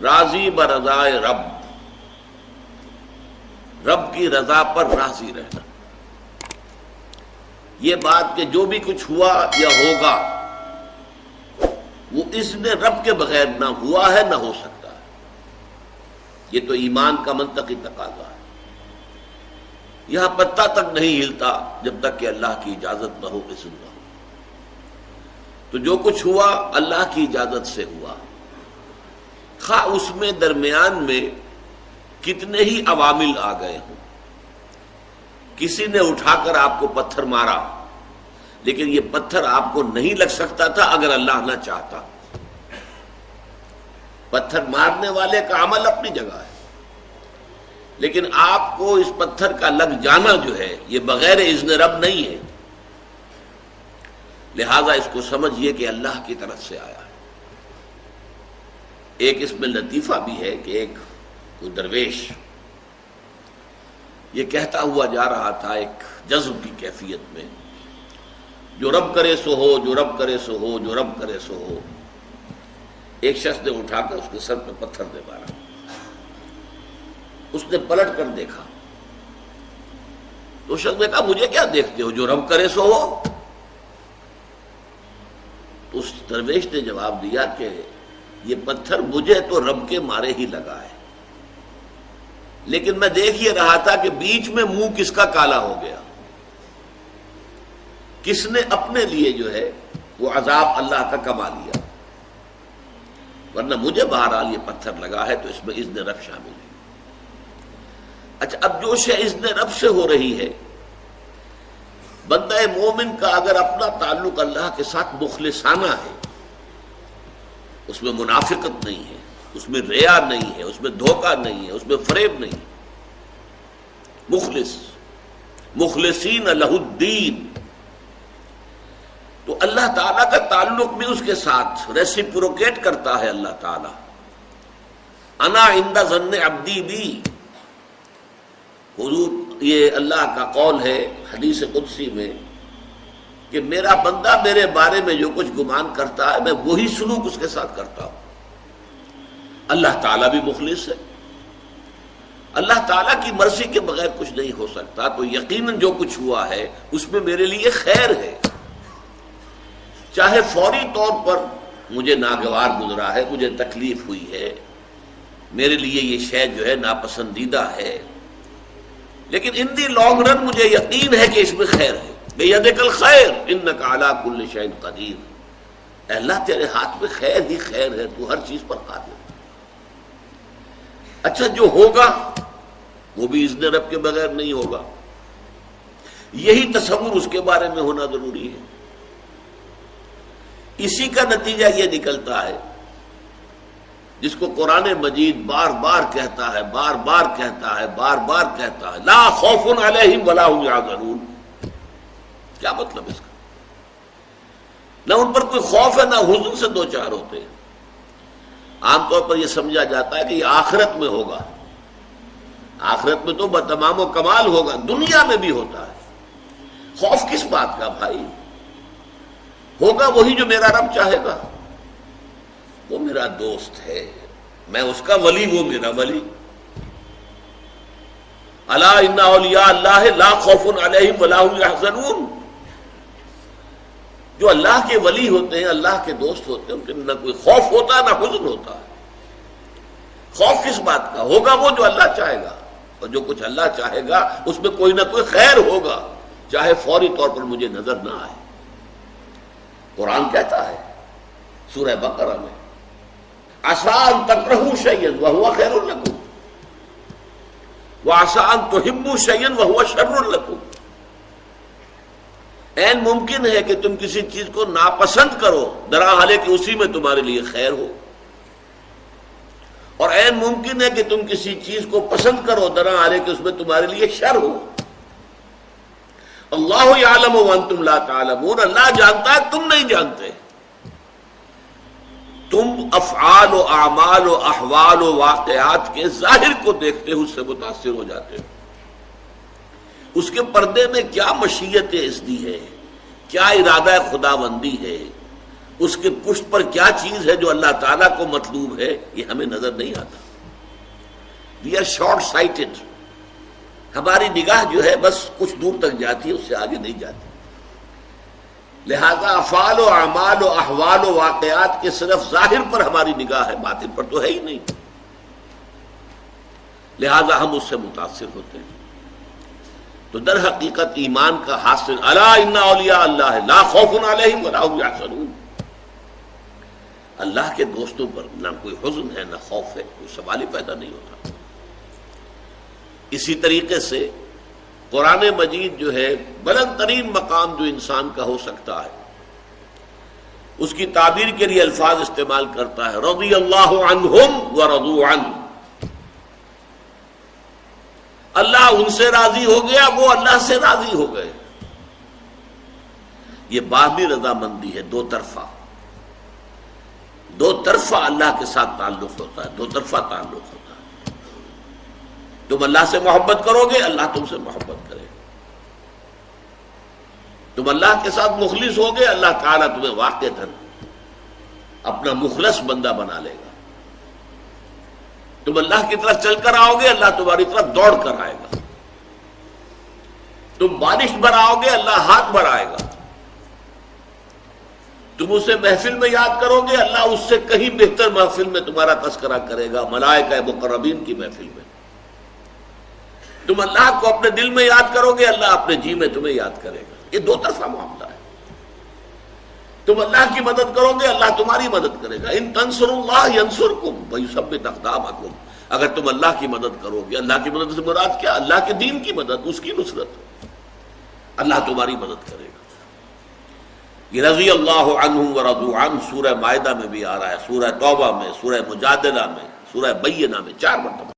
راضی برضائے رب، رب کی رضا پر راضی رہنا. یہ بات کہ جو بھی کچھ ہوا یا ہوگا وہ اذن رب کے بغیر نہ ہوا ہے نہ ہو سکتا ہے، یہ تو ایمان کا منطقی تقاضا ہے. یہاں پتہ تک نہیں ہلتا جب تک کہ اللہ کی اجازت نہ ہو، اذن نہ ہو. تو جو کچھ ہوا اللہ کی اجازت سے ہوا، خواہ اس میں درمیان میں کتنے ہی عوامل آ گئے ہوں. کسی نے اٹھا کر آپ کو پتھر مارا، لیکن یہ پتھر آپ کو نہیں لگ سکتا تھا اگر اللہ نہ چاہتا. پتھر مارنے والے کا عمل اپنی جگہ ہے، لیکن آپ کو اس پتھر کا لگ جانا جو ہے یہ بغیر اذن رب نہیں ہے. لہذا اس کو سمجھیے کہ اللہ کی طرف سے آیا ہے. ایک اس میں لطیفہ بھی ہے کہ ایک کوئی درویش یہ کہتا ہوا جا رہا تھا ایک جذب کی کیفیت میں، جو رب کرے سو ہو، جو رب کرے سو ہو، جو رب کرے سو ہو. ایک شخص نے اٹھا کر اس کے سر پہ پتھر دے مارا. اس نے پلٹ کر دیکھا تو شخص نے کہا مجھے کیا دیکھتے ہو، جو رب کرے سو ہو. تو اس درویش نے جواب دیا کہ یہ پتھر مجھے تو رب کے مارے ہی لگا ہے، لیکن میں دیکھ یہ رہا تھا کہ بیچ میں منہ کس کا کالا ہو گیا، کس نے اپنے لیے جو ہے وہ عذاب اللہ کا کما لیا. ورنہ مجھے بہرحال یہ پتھر لگا ہے تو اس میں اذن رب شامل ہے. اچھا، اب جو شے اذن رب سے ہو رہی ہے، بندہ مومن کا اگر اپنا تعلق اللہ کے ساتھ مخلصانہ ہے، اس میں منافقت نہیں ہے، اس میں ریا نہیں ہے، اس میں دھوکہ نہیں ہے، اس میں فریب نہیں. مخلص، مخلصین لہ الدین، تو اللہ تعالیٰ کا تعلق بھی اس کے ساتھ ریسیپروکیٹ کرتا ہے. اللہ تعالیٰ انا عند ظن عبدی بی، حضور یہ اللہ کا قول ہے حدیث قدسی میں کہ میرا بندہ میرے بارے میں جو کچھ گمان کرتا ہے میں وہی سلوک اس کے ساتھ کرتا ہوں. اللہ تعالیٰ بھی مخلص ہے، اللہ تعالیٰ کی مرضی کے بغیر کچھ نہیں ہو سکتا. تو یقیناً جو کچھ ہوا ہے اس میں میرے لیے خیر ہے، چاہے فوری طور پر مجھے ناگوار گزرا ہے، مجھے تکلیف ہوئی ہے، میرے لیے یہ شے جو ہے ناپسندیدہ ہے، لیکن ان دی لانگ رن مجھے یقین ہے کہ اس میں خیر ہے. بیدک الخیر انک علی کل شیء قدیر، اے اللہ تیرے ہاتھ میں خیر ہی خیر ہے، تو ہر چیز پر قادر. اچھا، جو ہوگا وہ بھی اذن رب کے بغیر نہیں ہوگا. یہی تصور اس کے بارے میں ہونا ضروری ہے. اسی کا نتیجہ یہ نکلتا ہے جس کو قرآن مجید بار بار کہتا ہے، بار بار کہتا ہے، بار بار کہتا ہے، لا خوف علیہم ولا هم یحزنون. کیا مطلب اس کا؟ نہ ان پر کوئی خوف ہے نہ حزن سے دو چار ہوتے ہیں. عام طور پر یہ سمجھا جاتا ہے کہ یہ آخرت میں ہوگا. آخرت میں تو بتمام و کمال ہوگا، دنیا میں بھی ہوتا ہے. خوف کس بات کا بھائی؟ ہوگا وہی جو میرا رب چاہے گا. وہ میرا دوست ہے، میں اس کا ولی، وہ میرا ولی. الا ان اولیاء اللہ لا خوف علیہم ولا هم یحزنون. جو اللہ کے ولی ہوتے ہیں، اللہ کے دوست ہوتے ہیں، ان کے نہ کوئی خوف ہوتا ہے نہ حزن ہوتا ہے. خوف کس بات کا؟ ہوگا وہ جو اللہ چاہے گا، اور جو کچھ اللہ چاہے گا اس میں کوئی نہ کوئی خیر ہوگا، چاہے فوری طور پر مجھے نظر نہ آئے. قرآن کہتا ہے سورہ بقرہ میں عسیٰ ان تکرہوا شیئا وہو خیر لکم وعسیٰ ان تحبوا شیئا وہو شر لکم. عین ممکن ہے کہ تم کسی چیز کو ناپسند کرو درحالے کہ اسی میں تمہارے لیے خیر ہو، اور عین ممکن ہے کہ تم کسی چیز کو پسند کرو درحالے کہ اس میں تمہارے لیے شر ہو. اللہ یعلم وانتم لا تعلمون، اللہ جانتا ہے تم نہیں جانتے. تم افعال و اعمال و احوال و واقعات کے ظاہر کو دیکھتے ہو، اس سے متاثر ہو جاتے ہو. اس کے پردے میں کیا مشیت ازدی ہے، کیا ارادہ خدا بندی ہے، اس کے پشت پر کیا چیز ہے جو اللہ تعالیٰ کو مطلوب ہے، یہ ہمیں نظر نہیں آتا. We are short sighted. ہماری نگاہ جو ہے بس کچھ دور تک جاتی ہے، اس سے آگے نہیں جاتی. لہذا افعال و اعمال و احوال و واقعات کے صرف ظاہر پر ہماری نگاہ ہے، باطن پر تو ہے ہی نہیں. لہذا ہم اس سے متاثر ہوتے ہیں. تو در حقیقت ایمان کا حاصل الا ان اولیاء اللہ لا خوف علیہم ولا هم یحزنون. اللہ کے دوستوں پر نہ کوئی حزن ہے نہ خوف ہے، کوئی سوال ہی پیدا نہیں ہوتا. اسی طریقے سے قرآن مجید جو ہے بلند ترین مقام جو انسان کا ہو سکتا ہے، اس کی تعبیر کے لیے الفاظ استعمال کرتا ہے رضی اللہ عنہم ورضوا عنہ. اللہ ان سے راضی ہو گیا، وہ اللہ سے راضی ہو گئے. یہ باہمی رضامندی ہے، دو طرفہ. دو طرفہ اللہ کے ساتھ تعلق ہوتا ہے، دو طرفہ تعلق ہوتا ہے. تم اللہ سے محبت کرو گے، اللہ تم سے محبت کرے گا. تم اللہ کے ساتھ مخلص ہوگے، اللہ تعالیٰ تمہیں واقعتاً اپنا مخلص بندہ بنا لے گا. تم اللہ کی طرف چل کر آؤ گے، اللہ تمہاری طرف دوڑ کر آئے گا. تم بارش برآؤ گے، اللہ ہاتھ بڑھائے گا. تم اسے محفل میں یاد کرو گے، اللہ اس سے کہیں بہتر محفل میں تمہارا تذکرہ کرے گا، ملائکہ مقربین کی محفل میں. تم اللہ کو اپنے دل میں یاد کرو گے، اللہ اپنے جی میں تمہیں یاد کرے گا. یہ دو طرفہ معاملہ ہے. تم اللہ کی مدد کرو گے، اللہ تمہاری مدد کرے گا. ان تنصروا اللہ ینصرکم ویثبت اقدامکم. اگر تم اللہ کی مدد کرو گے، اللہ کی مدد سے مراد کیا؟ اللہ کے دین کی مدد، اس کی نصرت. اللہ تمہاری مدد کرے گا. یہ رضی اللہ عنہم ورضوا عنہ سورہ مائدہ میں بھی آ رہا ہے، سورہ توبہ میں، سورہ مجادلہ میں، سورہ بینہ میں 4 مرتبہ.